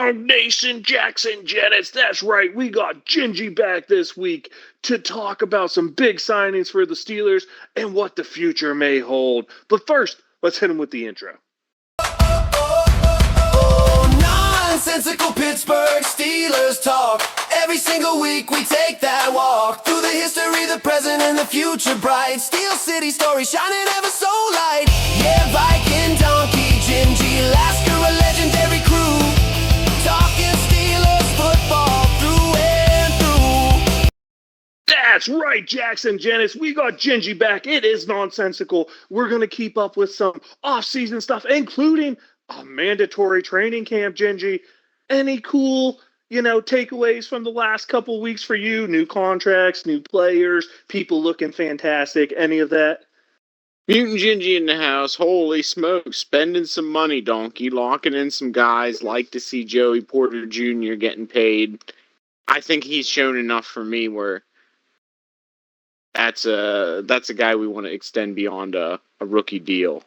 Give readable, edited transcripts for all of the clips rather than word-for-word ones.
Dog Nation, Jackson Jennings. That's right. We got Gingy back this week to talk about some big signings for the Steelers and what the future may hold. But first, let's hit him with the intro. Nonsensical Pittsburgh Steelers talk. Every single week we take that walk through the history, the present, and the future bright. Steel City story shining ever so light. Yeah, Viking, Donkey, Gingy, Lasker, a legendary crew. Talking Steelers football through and through. That's right, Jackson Jennings. We got Gingy back. It is Nonsensical. We're going to keep up with some off-season stuff, including a mandatory training camp, Gingy. Any cool, takeaways from the last couple weeks for you? New contracts, new players, people looking fantastic. Any of that? Mutant Gingy in the house. Holy smoke. Spending some money, donkey. Locking in some guys. Like to see Joey Porter Jr. getting paid. I think he's shown enough for me where that's a guy we want to extend beyond a rookie deal.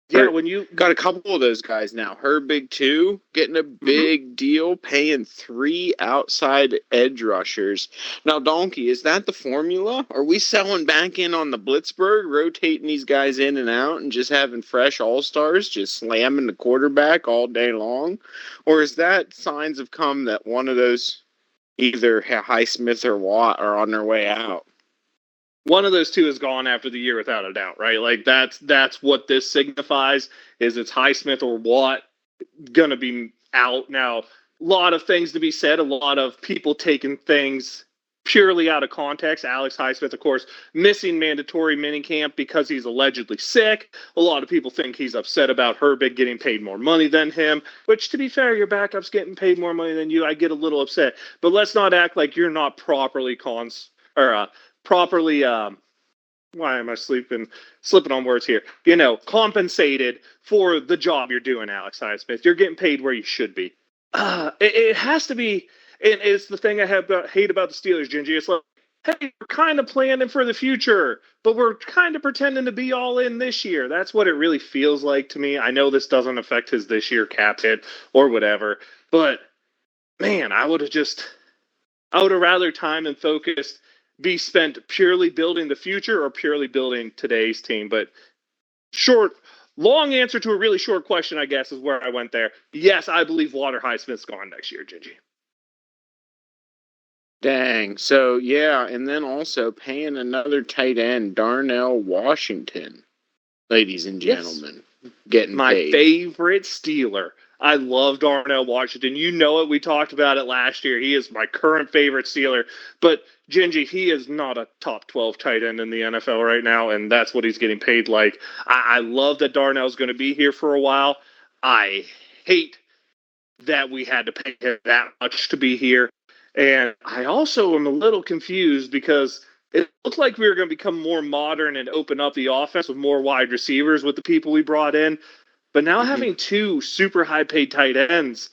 Yeah, when you got a couple of those guys now. Herbig too, getting a big deal, paying 3 outside edge rushers. Now, Donkey, is that the formula? Are we selling back in on the Blitzburg, rotating these guys in and out, and just having fresh all-stars, just slamming the quarterback all day long? Or is that signs have come that one of those, either Highsmith or Watt, are on their way out? One of those two is gone after the year without a doubt, right? Like that's what this signifies, is it's Highsmith or Watt gonna be out. Now, a lot of things to be said, a lot of people taking things purely out of context. Alex Highsmith, of course, missing mandatory minicamp because he's allegedly sick. A lot of people think he's upset about Herbig getting paid more money than him, which, to be fair, your backup's getting paid more money than you. I get a little upset. But let's not act like you're not properly why am I slipping on words here? Compensated for the job you're doing, Alex Highsmith. You're getting paid where you should be. It has to be, and it's the thing I hate about the Steelers, Gingy. It's like, hey, we're kind of planning for the future, but we're kind of pretending to be all in this year. That's what it really feels like to me. I know this doesn't affect his this year cap hit or whatever, but man, I would have rather time and focused be spent purely building the future or purely building today's team. But long answer to a really short question, I guess, is where I went there. Yes, I believe Water Highsmith's gone next year, Gingy. Dang. So, yeah, and then also paying another tight end, Darnell Washington, ladies and gentlemen, getting my paid. Favorite Steeler. I love Darnell Washington. You know it. We talked about it last year. He is my current favorite Steeler. But, Gingy, he is not a top 12 tight end in the NFL right now, and that's what he's getting paid like. I love that Darnell's going to be here for a while. I hate that we had to pay him that much to be here. And I also am a little confused because it looked like we were going to become more modern and open up the offense with more wide receivers with the people we brought in. But now having 2 super high-paid tight ends,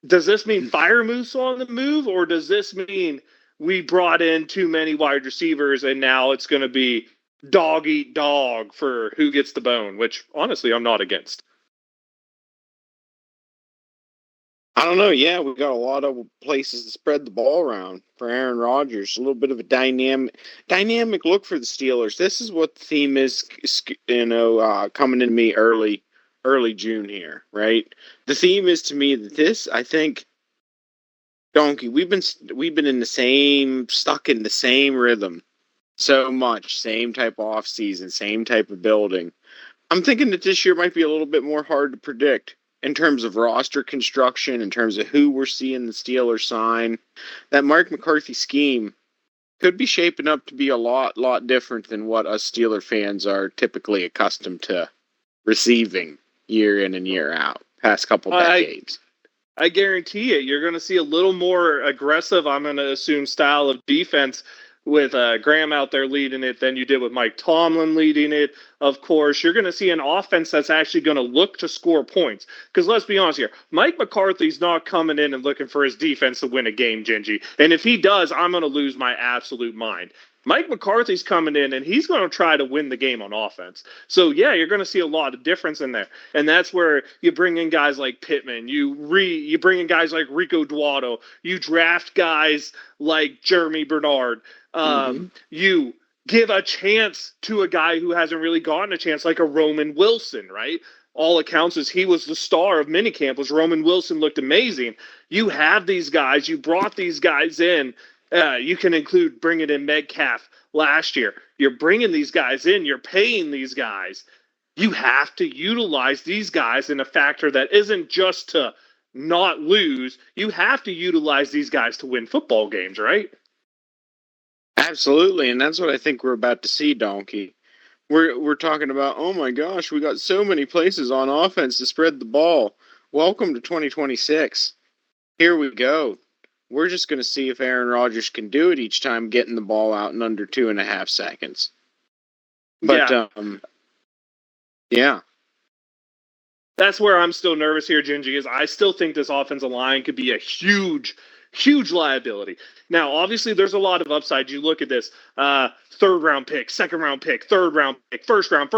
does this mean Fire Moose on the move, or does this mean we brought in too many wide receivers and now it's going to be dog eat dog for who gets the bone, which, honestly, I'm not against? I don't know. Yeah, we've got a lot of places to spread the ball around for Aaron Rodgers. A little bit of a dynamic look for the Steelers. This is what the theme is, coming into me early June here, right? The theme is to me that this, I think, Donkey, we've been stuck in the same rhythm so much, same type of off season, same type of building. I'm thinking that this year might be a little bit more hard to predict in terms of roster construction, in terms of who we're seeing the Steelers sign. That Mark McCarthy scheme could be shaping up to be a lot different than what us Steeler fans are typically accustomed to receiving year in and year out, past couple decades. I guarantee it. You're going to see a little more aggressive, I'm going to assume, style of defense with Graham out there leading it than you did with Mike Tomlin leading it. Of course, you're going to see an offense that's actually going to look to score points. Because let's be honest here, Mike McCarthy's not coming in and looking for his defense to win a game, Gingy. And if he does, I'm going to lose my absolute mind. Mike McCarthy's coming in and he's going to try to win the game on offense. So yeah, you're going to see a lot of difference in there, and that's where you bring in guys like Pittman, you bring in guys like Rico Duato, you draft guys like Jeremy Bernard, you give a chance to a guy who hasn't really gotten a chance, like a Roman Wilson, right? All accounts is he was the star of minicamp. Was Roman Wilson looked amazing. You have these guys. You brought these guys in. You can include bringing in Metcalf last year. You're bringing these guys in. You're paying these guys. You have to utilize these guys in a factor that isn't just to not lose. You have to utilize these guys to win football games, right? Absolutely, and that's what I think we're about to see, Donkey. We're talking about, oh my gosh, we got so many places on offense to spread the ball. Welcome to 2026. Here we go. We're just going to see if Aaron Rodgers can do it each time, getting the ball out in under 2.5 seconds. But yeah. That's where I'm still nervous here, Gingy, is I still think this offensive line could be a huge, huge liability. Now, obviously, there's a lot of upside. You look at this third round pick, second round pick, third round pick, first round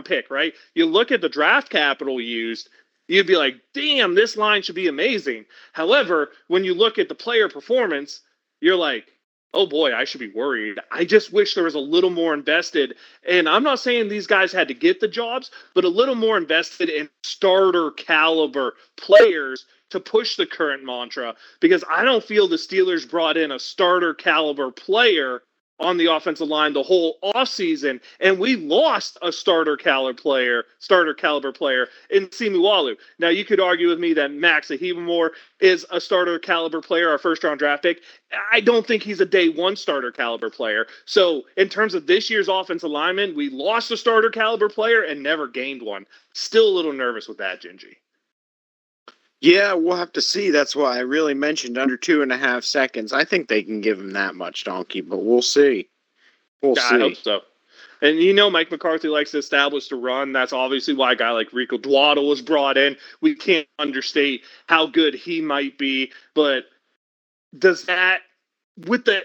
pick, right? You look at the draft capital used, you'd be like, damn, this line should be amazing. However, when you look at the player performance, you're like, oh boy, I should be worried. I just wish there was a little more invested. And I'm not saying these guys had to get the jobs, but a little more invested in starter caliber players to push the current mantra, because I don't feel the Steelers brought in a starter caliber player on the offensive line the whole offseason, and we lost a starter caliber player in Simualu. Now, you could argue with me that Max Ahevamore is a starter caliber player, our first round draft pick. I don't think he's a day one starter caliber player. So in terms of this year's offensive lineman, we lost a starter caliber player and never gained one. Still a little nervous with that, Gingy. Yeah, we'll have to see. That's why I really mentioned under 2.5 seconds. I think they can give him that much, Donkey, but we'll see. We'll see. I hope so. And you know Mike McCarthy likes to establish the run. That's obviously why a guy like Rico Duato was brought in. We can't understate how good he might be, but does that with the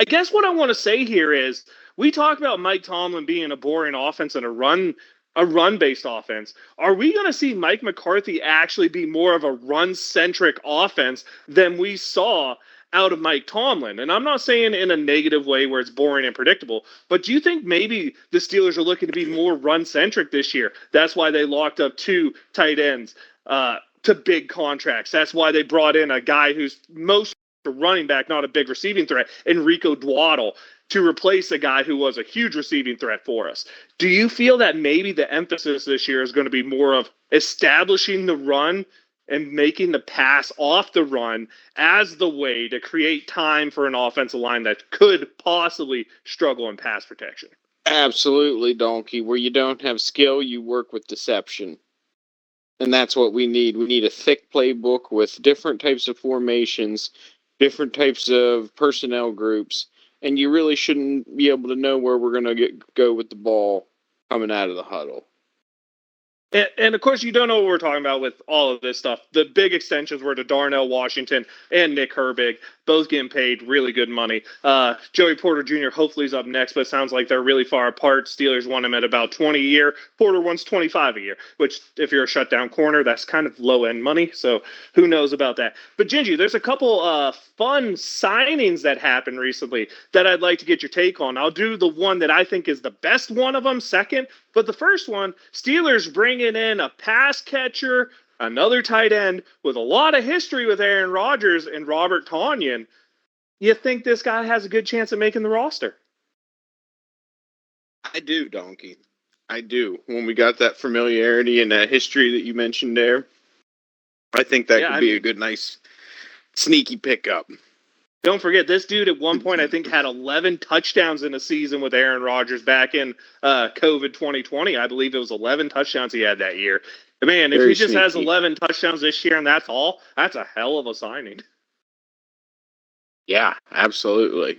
I guess what I want to say here is we talk about Mike Tomlin being a boring offense and a run-based offense. Are we going to see Mike McCarthy actually be more of a run-centric offense than we saw out of Mike Tomlin? And I'm not saying in a negative way where it's boring and predictable, but do you think maybe the Steelers are looking to be more run-centric this year? That's why they locked up 2 tight ends to big contracts. That's why they brought in a guy who's most a running back, not a big receiving threat, Enrico Duato, to replace a guy who was a huge receiving threat for us. Do you feel that maybe the emphasis this year is going to be more of establishing the run and making the pass off the run as the way to create time for an offensive line that could possibly struggle in pass protection? Absolutely, Donkey. Where you don't have skill, you work with deception. And that's what we need. We need a thick playbook with different types of formations, different types of personnel groups, and you really shouldn't be able to know where we're going to go with the ball coming out of the huddle. And of course, you don't know what we're talking about with all of this stuff. The big extensions were to Darnell Washington and Nick Herbig, both getting paid really good money. Joey Porter Jr. hopefully is up next, but it sounds like they're really far apart. Steelers want him at about 20 a year. Porter wants 25 a year, which if you're a shutdown corner, that's kind of low-end money. So who knows about that? But Gingy, there's a couple fun signings that happened recently that I'd like to get your take on. I'll do the one that I think is the best one of them second. But the first one, Steelers bringing in a pass catcher, another tight end with a lot of history with Aaron Rodgers and Robert Tonyan. You think this guy has a good chance of making the roster? I do, Donkey. I do. When we got that familiarity and that history that you mentioned there, I think that could be a good, nice, sneaky pickup. Don't forget, this dude at one point, I think, had 11 touchdowns in a season with Aaron Rodgers back in COVID 2020. I believe it was 11 touchdowns he had that year. Man, if he just has 11 touchdowns this year and that's all, that's a hell of a signing. Yeah, absolutely.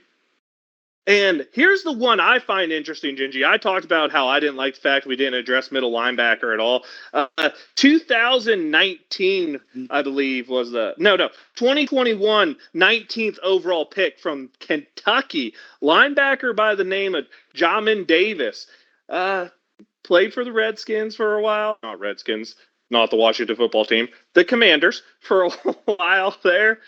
And here's the one I find interesting, Gingy. I talked about how I didn't like the fact we didn't address middle linebacker at all. 2019, I believe, was the no 2021 19th overall pick from Kentucky, linebacker by the name of Jamin Davis. Played for the Redskins for a while. Not Redskins, not the Washington football team. The Commanders for a while there.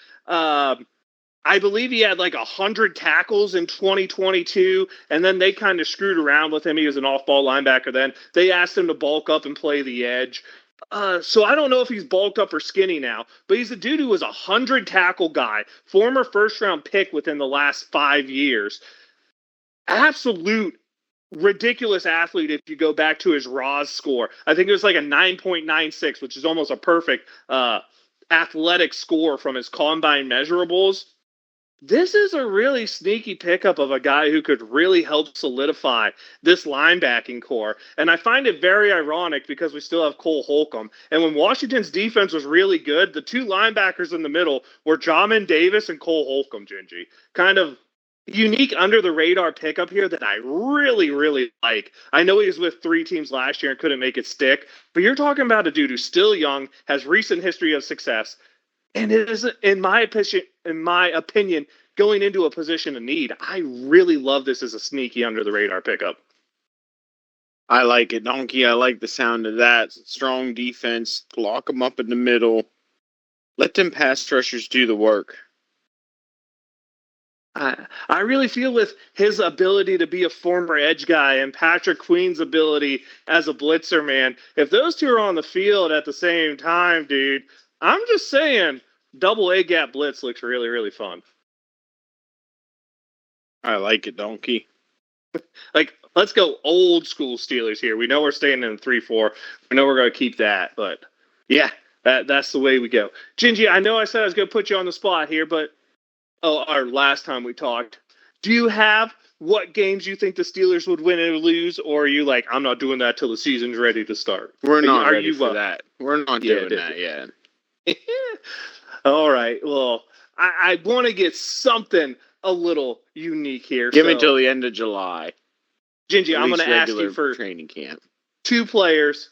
I believe he had like 100 tackles in 2022, and then they kind of screwed around with him. He was an off-ball linebacker then. They asked him to bulk up and play the edge. So I don't know if he's bulked up or skinny now, but he's a dude who was a 100 tackle guy, former first-round pick within the last 5 years. Absolute ridiculous athlete if you go back to his RAS score. I think it was like a 9.96, which is almost a perfect athletic score from his combine measurables. This is a really sneaky pickup of a guy who could really help solidify this linebacking core. And I find it very ironic because we still have Cole Holcomb. And when Washington's defense was really good, the two linebackers in the middle were Jamin Davis and Cole Holcomb, Gingy. Kind of unique under the radar pickup here that I really, really like. I know he was with 3 teams last year and couldn't make it stick, but you're talking about a dude who's still young, has recent history of success, and it is, in my opinion, going into a position of need. I really love this as a sneaky under the radar pickup. I like it, Donkey. I like the sound of that. Strong defense. Lock them up in the middle. Let them pass rushers do the work. I really feel with his ability to be a former edge guy and Patrick Queen's ability as a blitzer, man, if those two are on the field at the same time, dude, I'm just saying double A gap blitz looks really, really fun. I like it, Donkey. Like, let's go old school Steelers here. We know we're staying in the 3-4. We know we're going to keep that, but yeah, that's the way we go. Gingy, I know I said I was going to put you on the spot here, but our last time we talked, do you have what games you think the Steelers would win and lose, or are you like, I'm not doing that till the season's ready to start? We're not ready for that. We're not doing that yet. All right. Well, I want to get something a little unique here. Give me till the end of July. Gingy, I'm going to ask you for training camp. 2 players,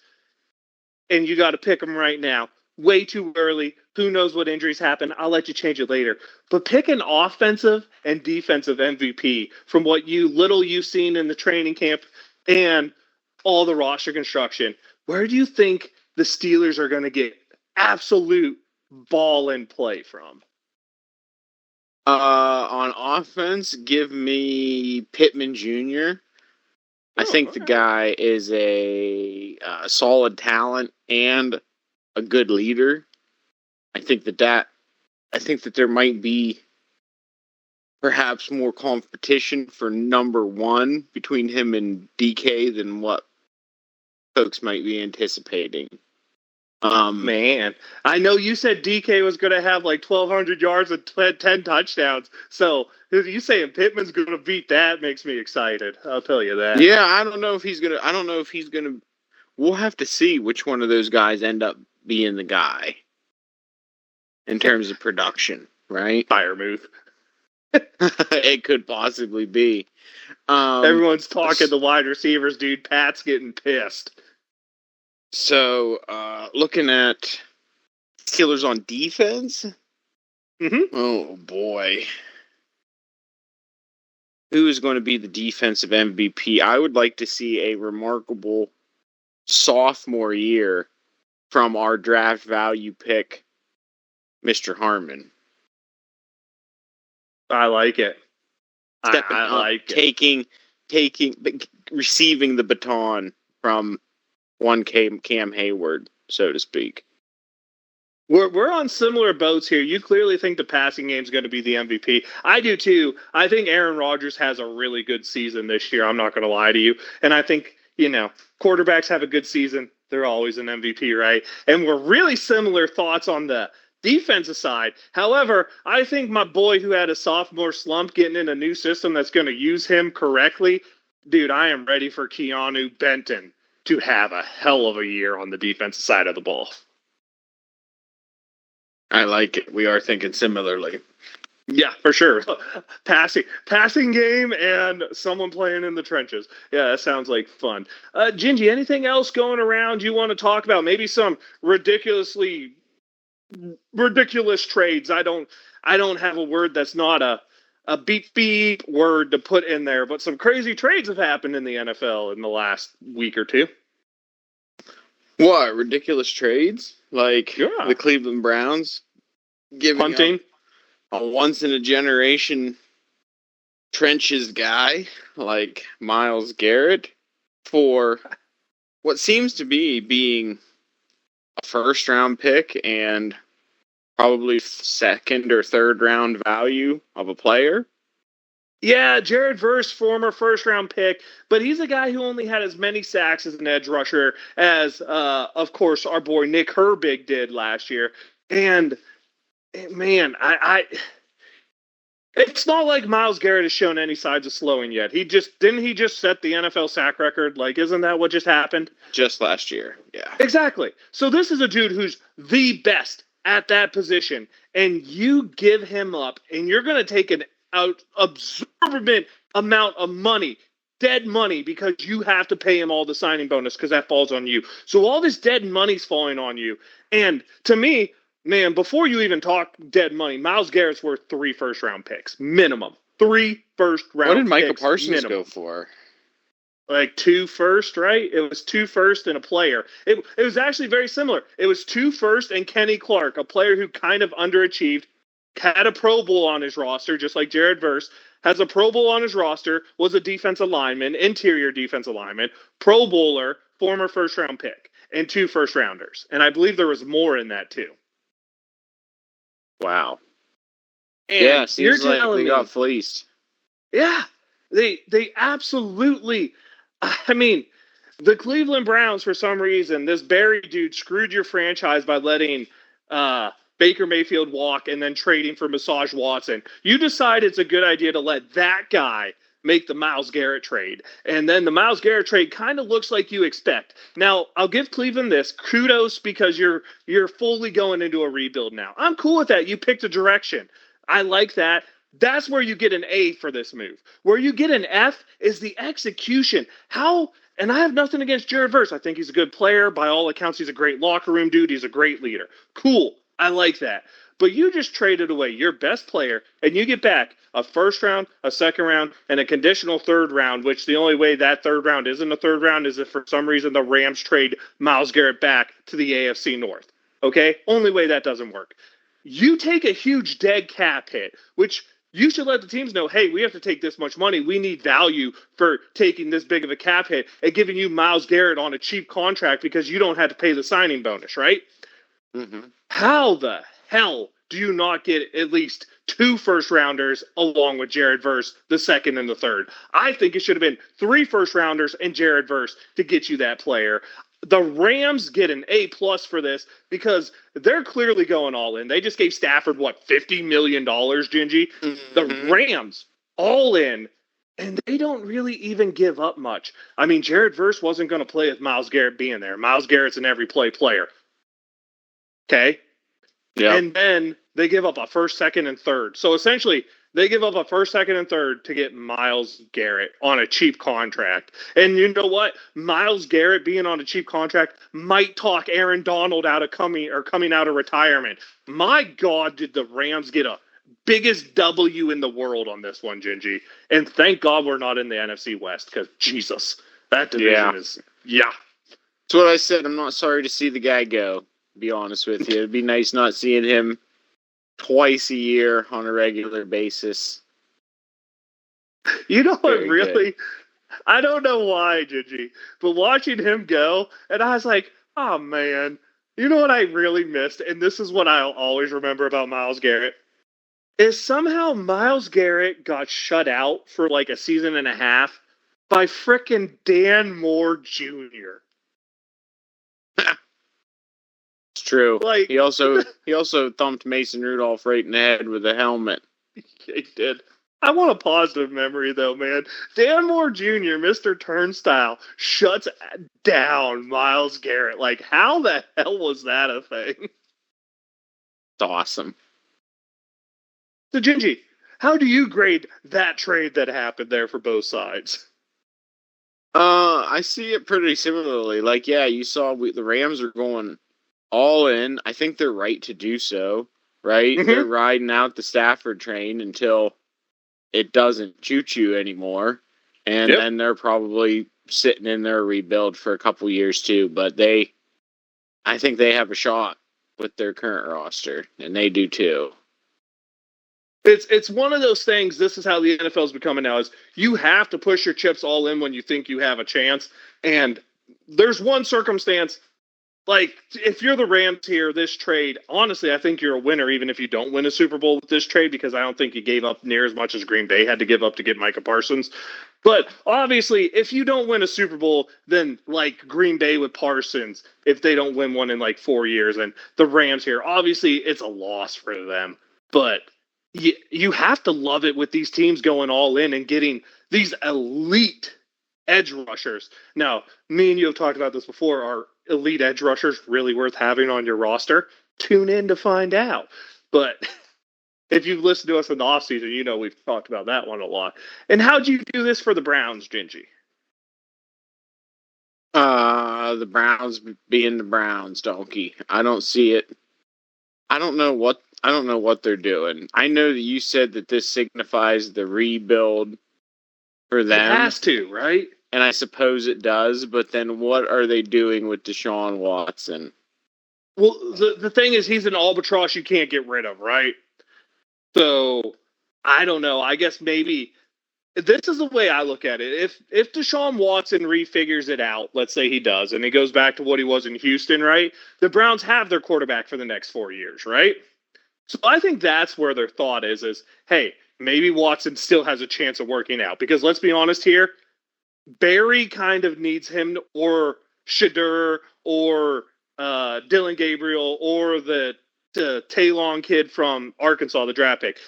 and you got to pick them right now. Way too early. Who knows what injuries happen? I'll let you change it later. But pick an offensive and defensive MVP from what you've seen in the training camp and all the roster construction. Where do you think the Steelers are going to get absolute ball in play from? On offense, give me Pittman Jr. I think the guy is a solid talent and a good leader. I think that there might be perhaps more competition for number 1 between him and DK than what folks might be anticipating. Man, I know you said DK was going to have like 1,200 yards and 10 touchdowns. So you saying Pittman's going to beat that makes me excited. I'll tell you that. Yeah, I don't know if he's gonna. We'll have to see which one of those guys end up being the guy in terms of production, right? Firemouth. It could possibly be. Everyone's talking the wide receivers, dude. Pat's getting pissed. So, looking at Steelers on defense. Mm-hmm. Oh boy, who is going to be the defensive MVP? I would like to see a remarkable sophomore year from our draft value pick, Mr. Harmon. I like it. Stepping I up, like it. receiving the baton from one Cam Hayward, so to speak. We're on similar boats here. You clearly think the passing game is going to be the MVP. I do too. I think Aaron Rodgers has a really good season this year. I'm not going to lie to you. And I think, quarterbacks have a good season. They're always an MVP, right? And we're really similar thoughts on the defensive side. However, I think my boy who had a sophomore slump getting in a new system that's going to use him correctly, dude, I am ready for Keanu Benton to have a hell of a year on the defensive side of the ball. I like it. We are thinking similarly. Yeah, for sure. Passing game and someone playing in the trenches. Yeah, that sounds like fun. Gingy, anything else going around you want to talk about? Maybe some ridiculous trades. I don't have a word that's not a beep beep word to put in there, but some crazy trades have happened in the NFL in the last week or two. What ridiculous trades? Like Yeah. the Cleveland Browns giving up Punting. a once in a generation trenches guy like Miles Garrett for what seems to be being a first round pick and probably second or third round value of a player. Yeah, Jared Verse, former first round pick, but he's a guy who only had as many sacks as an edge rusher as, of course, our boy Nick Herbig did last year. And man, it's not like Miles Garrett has shown any signs of slowing yet. He just set the NFL sack record. Like, isn't that what just happened? Just last year, yeah. Exactly. So this is a dude who's the best at that position, and you give him up, and you're going to take an absorbent amount of money, dead money, because you have to pay him all the signing bonus because that falls on you. So all this dead money's falling on you. And to me, man, before you even talk dead money, Myles Garrett's worth 3 first-round picks minimum. 3 first-round. What did Micah picks Parsons minimum. go for? Like 2 first, right? It was 2 first and a player. It was actually very similar. It was 2 first and Kenny Clark, a player who kind of underachieved, had a Pro Bowl on his roster, just like Jared Verse, has a Pro Bowl on his roster, was a defensive lineman, interior defensive lineman, Pro Bowler, former first round pick, and 2 first rounders. And I believe there was more in that too. Wow. And yeah, seems like they got fleeced. Yeah, they absolutely. I mean, the Cleveland Browns, for some reason, this Barry dude screwed your franchise by letting Baker Mayfield walk and then trading for Massage Watson. You decide it's a good idea to let that guy make the Myles Garrett trade. And then the Myles Garrett trade kind of looks like you expect. Now, I'll give Cleveland this. Kudos, because you're fully going into a rebuild now. I'm cool with that. You picked a direction. I like that. That's where you get an A for this move. Where you get an F is the execution. How, and I have nothing against Jared Verse. I think he's a good player. By all accounts, he's a great locker room dude. He's a great leader. Cool. I like that. But you just traded away your best player, and you get back a first round, a second round, and a conditional third round, which the only way that third round isn't a third round is if for some reason the Rams trade Myles Garrett back to the AFC North. Okay? Only way that doesn't work. You take a huge dead cap hit, which you should let the teams know, hey, we have to take this much money. We need value for taking this big of a cap hit and giving you Myles Garrett on a cheap contract because you don't have to pay the signing bonus, right? Mm-hmm. How the hell do you not get at least 2 first rounders along with Jared Verse, the second and the third? I think it should have been 3 first rounders and Jared Verse to get you that player. The Rams get an A+ for this because they're clearly going all in. They just gave Stafford, $50 million, Gingy? Mm-hmm. The Rams, all in, and they don't really even give up much. I mean, Jared Verse wasn't going to play with Myles Garrett being there. Myles Garrett's an every play player. Okay? Yeah. And then they give up a first, second, and third. So essentially, they give up a first, second, and third to get Myles Garrett on a cheap contract. And you know what? Myles Garrett being on a cheap contract might talk Aaron Donald out of coming out of retirement. My God, did the Rams get a biggest W in the world on this one, Gingy. And thank God we're not in the NFC West, because Jesus, that division is, yeah. That's what I said. I'm not sorry to see the guy go, to be honest with you. It'd be nice not seeing him twice a year on a regular basis. You know what, Very really? good. I don't know why, Gigi, but watching him go, and I was like, oh, man. You know what I really missed, and this is what I'll always remember about Myles Garrett, is somehow Myles Garrett got shut out for like a season and a half by frickin' Dan Moore Jr. It's true. Like, he also thumped Mason Rudolph right in the head with a helmet. He did. I want a positive memory, though, man. Dan Moore Jr., Mr. Turnstile, shuts down Myles Garrett. Like, how the hell was that a thing? It's awesome. So, Gingy, how do you grade that trade that happened there for both sides? I see it pretty similarly. Like, yeah, you saw the Rams are going all in. I think they're right to do so, right? They're Mm-hmm. riding out the Stafford train until it doesn't choo-choo anymore. And Yep. then they're probably sitting in their rebuild for a couple years too. But I think they have a shot with their current roster, and they do too. It's one of those things. This is how the NFL is becoming now: is you have to push your chips all in when you think you have a chance. And there's one circumstance, like if you're the Rams here, this trade, honestly, I think you're a winner even if you don't win a Super Bowl with this trade because I don't think you gave up near as much as Green Bay had to give up to get Micah Parsons. But obviously, if you don't win a Super Bowl, then like Green Bay with Parsons, if they don't win one in like 4 years, and the Rams here, obviously it's a loss for them. But you have to love it with these teams going all in and getting these elite edge rushers. Now, me and you have talked about this before. Are elite edge rushers really worth having on your roster? Tune in to find out. But if you've listened to us in the offseason, you know we've talked about that one a lot. And how'd you do this for the Browns, Gingy? The Browns being the Browns, donkey. I don't see it. I don't know what they're doing. I know that you said that this signifies the rebuild for It them, has to, right? and I suppose it does, but then what are they doing with Deshaun Watson? Well, the thing is, he's an albatross you can't get rid of, right? So I don't know. I guess maybe this is the way I look at it. If Deshaun Watson refigures it out, let's say he does, and he goes back to what he was in Houston, right? The Browns have their quarterback for the next 4 years, right? So I think that's where their thought is hey, maybe Watson still has a chance of working out. Because let's be honest here, Barry kind of needs him or Shadur or Dylan Gabriel or the Taylon kid from Arkansas, the draft pick.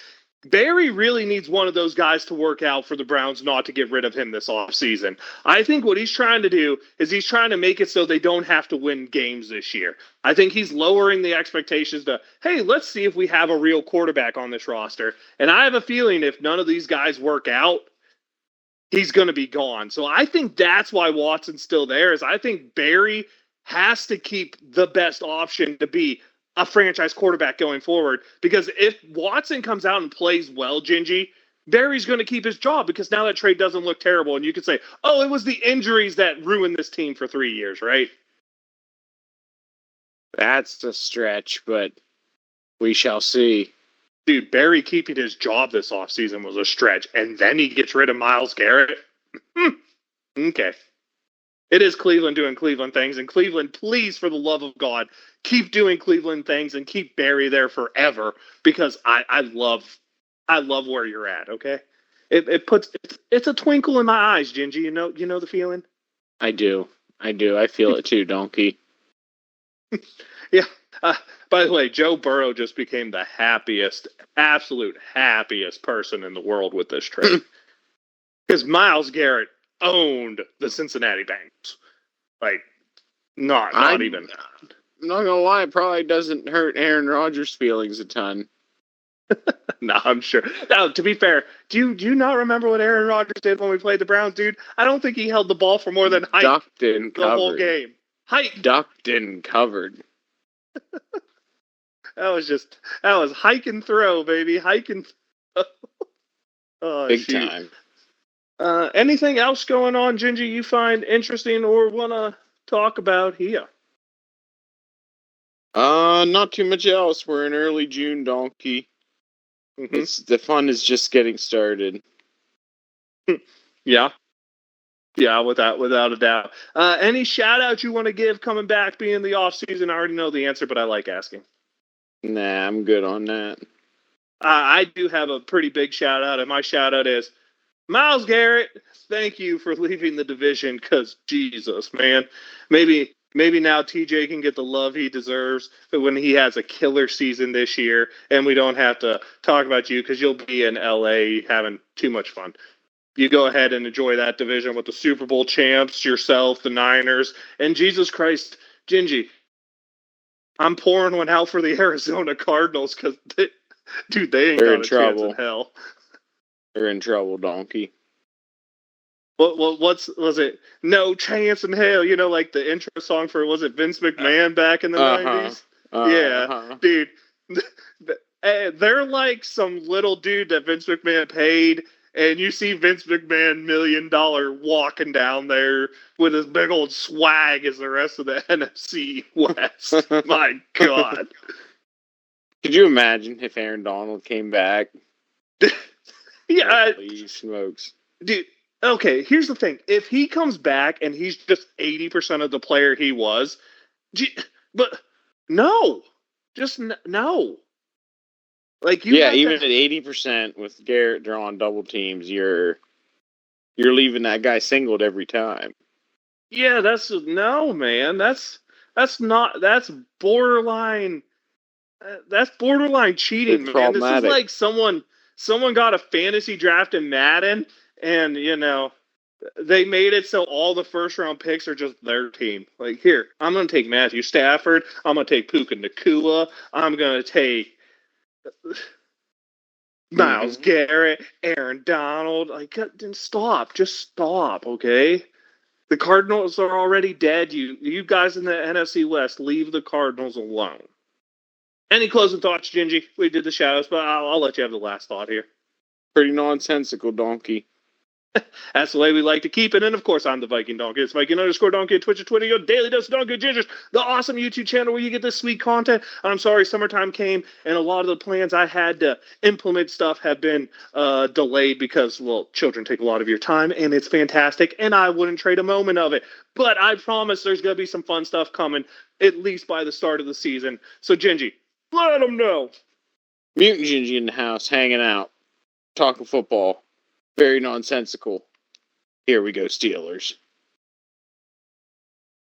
Barry really needs one of those guys to work out for the Browns not to get rid of him this offseason. I think what he's trying to do is he's trying to make it so they don't have to win games this year. I think he's lowering the expectations to, hey, let's see if we have a real quarterback on this roster. And I have a feeling if none of these guys work out, he's going to be gone. So I think that's why Watson's still there. Is I think Barry has to keep the best option to be a franchise quarterback going forward. Because if Watson comes out and plays well, Gingy, Barry's going to keep his job because now that trade doesn't look terrible. And you could say, oh, it was the injuries that ruined this team for 3 years, right? That's a stretch, but we shall see. Dude, Barry keeping his job this offseason was a stretch. And then he gets rid of Myles Garrett. Okay. It is Cleveland doing Cleveland things. And Cleveland, please, for the love of God, keep doing Cleveland things and keep Barry there forever because I love where you're at, okay? It puts it's a twinkle in my eyes, Gingy. You know the feeling? I do. I feel it too, donkey. Yeah. By the way, Joe Burrow just became the happiest, absolute happiest person in the world with this trade. Because Myles Garrett owned the Cincinnati Bengals. Like, not even. I'm not gonna lie, it probably doesn't hurt Aaron Rodgers' feelings a ton. No, I'm sure. Now, to be fair, do you not remember what Aaron Rodgers did when we played the Browns, dude? I don't think he held the ball for more than height Ducked and the whole covered. game. Height. Ducked and covered. That was hike and throw, baby. Hike and throw. Oh, Big shoot. time. Anything else going on, Gingy, you find interesting or want to talk about here? Not too much else. We're in early June, donkey. Mm-hmm. The fun is just getting started. Yeah. Yeah, without a doubt. Any shout out you want to give coming back being the off season? I already know the answer, but I like asking. Nah, I'm good on that. I do have a pretty big shout out, and my shout out is Myles Garrett. Thank you for leaving the division, because Jesus, man, maybe now TJ can get the love he deserves when he has a killer season this year, and we don't have to talk about you because you'll be in LA having too much fun. You go ahead and enjoy that division with the Super Bowl champs, yourself, the Niners, and Jesus Christ, Gingy. I'm pouring one out for the Arizona Cardinals because Dude, they ain't They're got in a chance in trouble. hell. They're in trouble, donkey. Was it? No chance in hell. You know, like the intro song for, was it Vince McMahon back in the Uh-huh. 90s? Yeah, Uh-huh. dude. They're like some little dude that Vince McMahon paid, and you see Vince McMahon $1 million walking down there with his big old swag as the rest of the NFC West. My God. Could you imagine if Aaron Donald came back? Yeah, Holy smokes. dude. Okay, here's the thing. If he comes back and he's just 80% of the player he was, but no, just no. Like you Yeah, have even to. at 80% with Garrett drawing double teams, you're leaving that guy singled every time. Yeah, that's no, man. That's not. That's borderline. That's borderline cheating, It's man. This is problematic. like someone got a fantasy draft in Madden, and they made it so all the first round picks are just their team. Like, here, I'm gonna take Matthew Stafford. I'm gonna take Puka Nakua. I'm gonna take Miles Garrett, Aaron Donald. Like, then stop. Just stop, okay? The Cardinals are already dead. You guys in the NFC West, leave the Cardinals alone. Any closing thoughts, Gingy? We did the shadows, but I'll let you have the last thought here. Pretty nonsensical, donkey. That's the way we like to keep it. And of course, I'm the Viking Donkey. It's Viking_Donkey at Twitch and Twitter, your daily dose of Donkey Gingers, the awesome YouTube channel where you get this sweet content. I'm sorry, summertime came, and a lot of the plans I had to implement stuff have been delayed because, well, children take a lot of your time, and it's fantastic, and I wouldn't trade a moment of it. But I promise there's going to be some fun stuff coming, at least by the start of the season. So, Gingy, let them know. Mutant Gingy in the house, hanging out, talking football. Very nonsensical. Here we go, Steelers.